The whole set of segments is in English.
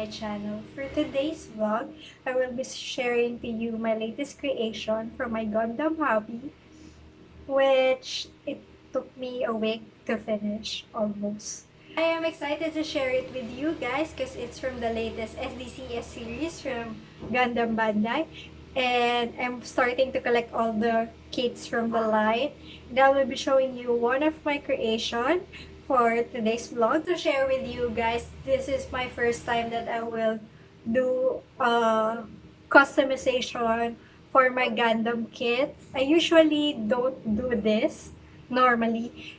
my channel. For today's vlog, I will be sharing to you my latest creation from my Gundam hobby, which it took me a week to finish almost. I am excited to share it with you guys because it's from the latest sdcs series from Gundam Bandai. And I'm starting to collect all the kits from the line. And I will be showing you one of my creation for today's vlog. To share with you guys, this is my first time that I will do customization for my Gundam kits. I usually don't do this normally.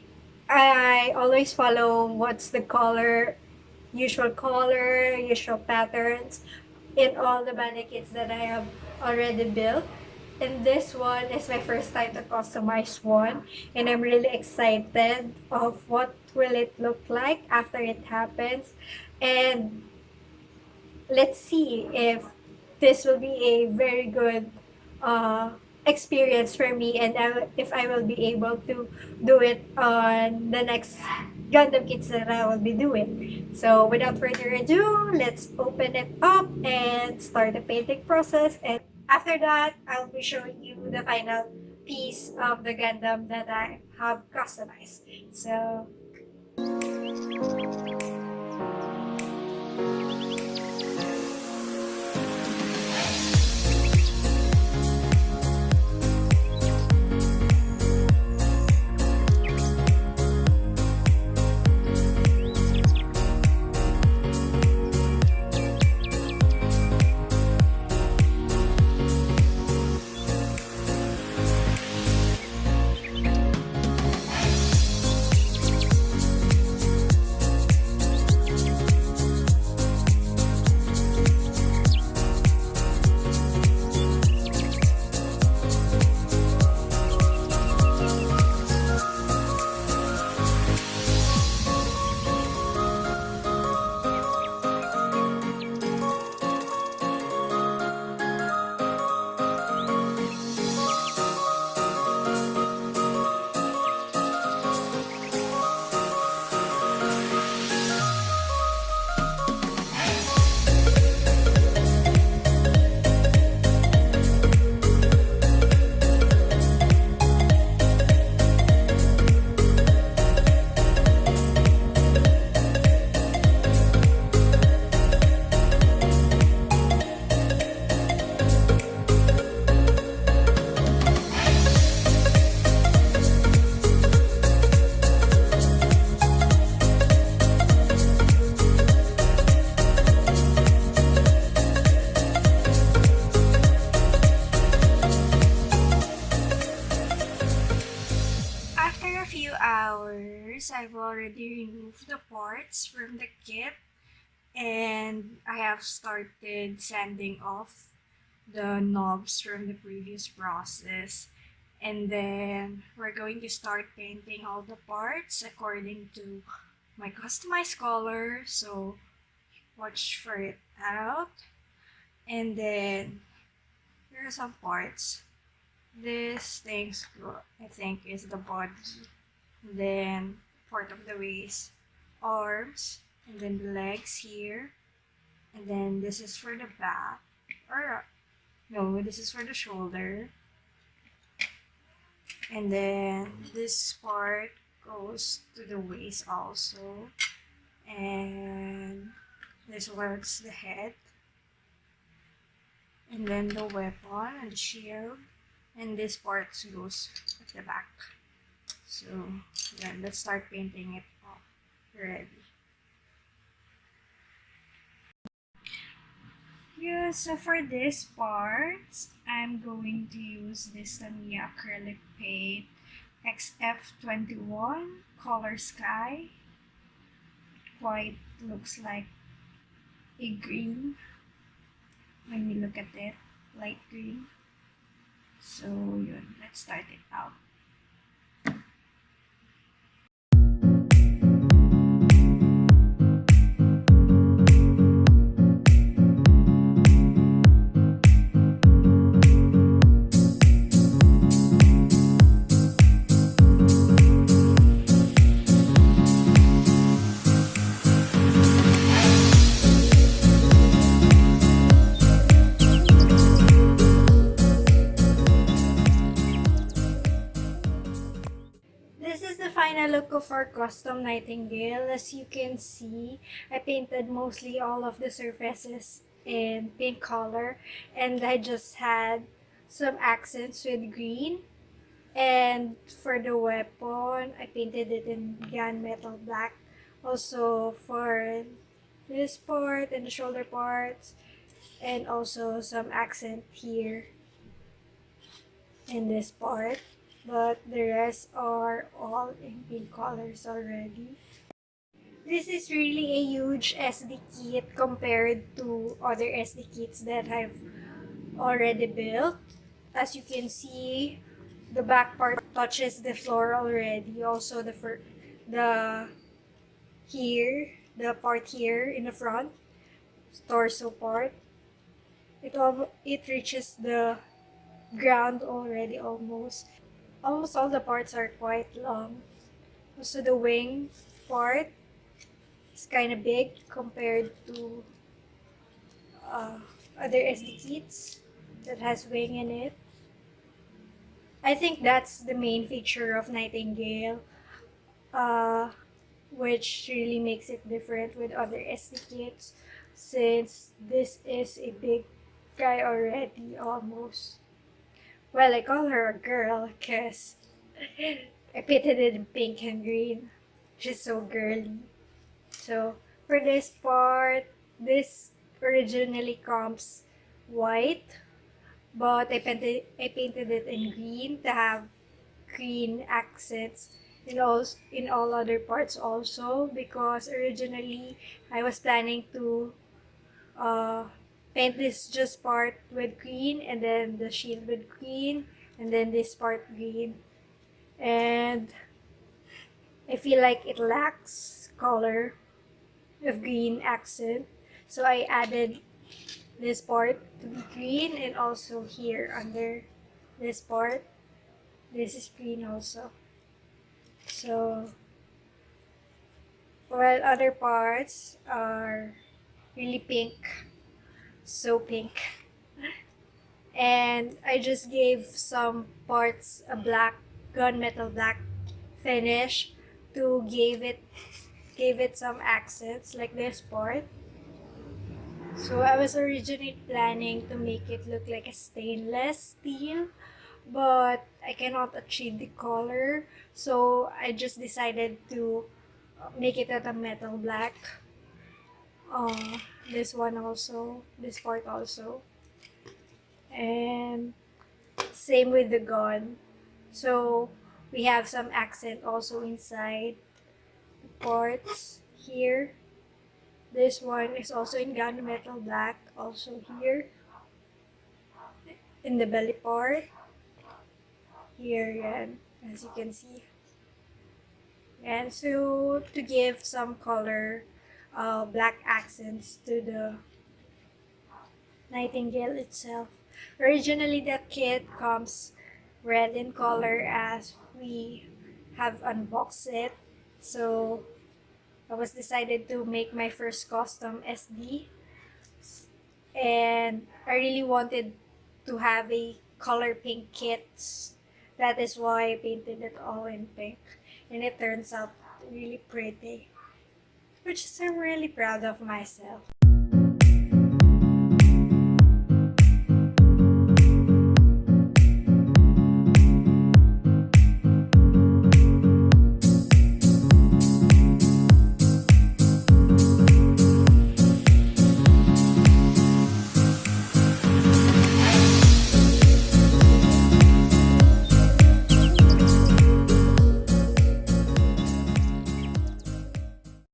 I always follow what's the color, usual patterns in all the Bandai kits that I have already built. And this one is my first time to customize one, and I'm really excited of what will it look like after it happens. And let's see if this will be a very good experience for me, and if I will be able to do it on the next Gundam kits that I will be doing. So without further ado, let's open it up and start the painting process. And after that, I'll be showing you the final piece of the Gundam that I have customized. So after a few hours, I've already removed the parts from the kit, and I have started sanding off the knobs from the previous process. And then we're going to start painting all the parts according to my customized color, so watch for it out. And then here are some parts. This thing, I think, is the body, then part of the waist, arms, and then the legs here, and then this is for the back, or no, this is for the shoulder, and then this part goes to the waist also, and this one's the head, and then the weapon and the shield. And this part goes at the back. So yeah, let's start painting it off already. Yeah, so for this part, I'm going to use this Tamiya acrylic paint XF21 color sky. It quite looks like a green when you look at it, light green. So yun, let's start it out. of our custom Nightingale. As you can see, I painted mostly all of the surfaces in pink color, and I just had some accents with green. And for the weapon, I painted it in gunmetal black. Also for this part and the shoulder parts, and also some accent here in this part. But the rest are all in pink colors already. This is really a huge SD kit compared to other SD kits that I've already built. As you can see, the back part touches the floor already. Also the the part here in the front, torso part, it reaches the ground already almost. Almost all the parts are quite long. Also the wing part is kind of big compared to uh, other SD kits that has wing in it. I think that's the main feature of Nightingale, uh, which really makes it different with other SD kits, since this is a big guy already almost. Well, I call her a girl because I painted it in pink and green. She's so girly. So for this part, this originally comes white, but I painted it in green to have green accents in all other parts also, because originally I was planning to uh, paint this just part with green, and then the shield with green, and then this part green. And I feel like it lacks color of green accent, so I added this part to be green, and also here under this part, this is green also. So while other parts are really pink, so pink. And I just gave some parts a black, gunmetal black finish to give it some accents, like this part. So I was originally planning to make it look like a stainless steel, but I cannot achieve the color, so I just decided to make it at a metal black. This one also, this part also, and same with the gun. So we have some accent also inside the parts here. This one is also in gunmetal black, also here in the belly part. Here, yan, as you can see. And so to give some color, black accents to the Nightingale itself. Originally, the kit comes red in color as we have unboxed it. So I was decided to make my first custom SD, and I really wanted to have a color pink kit. That is why I painted it all in pink, and it turns out really pretty, which is I'm really proud of myself.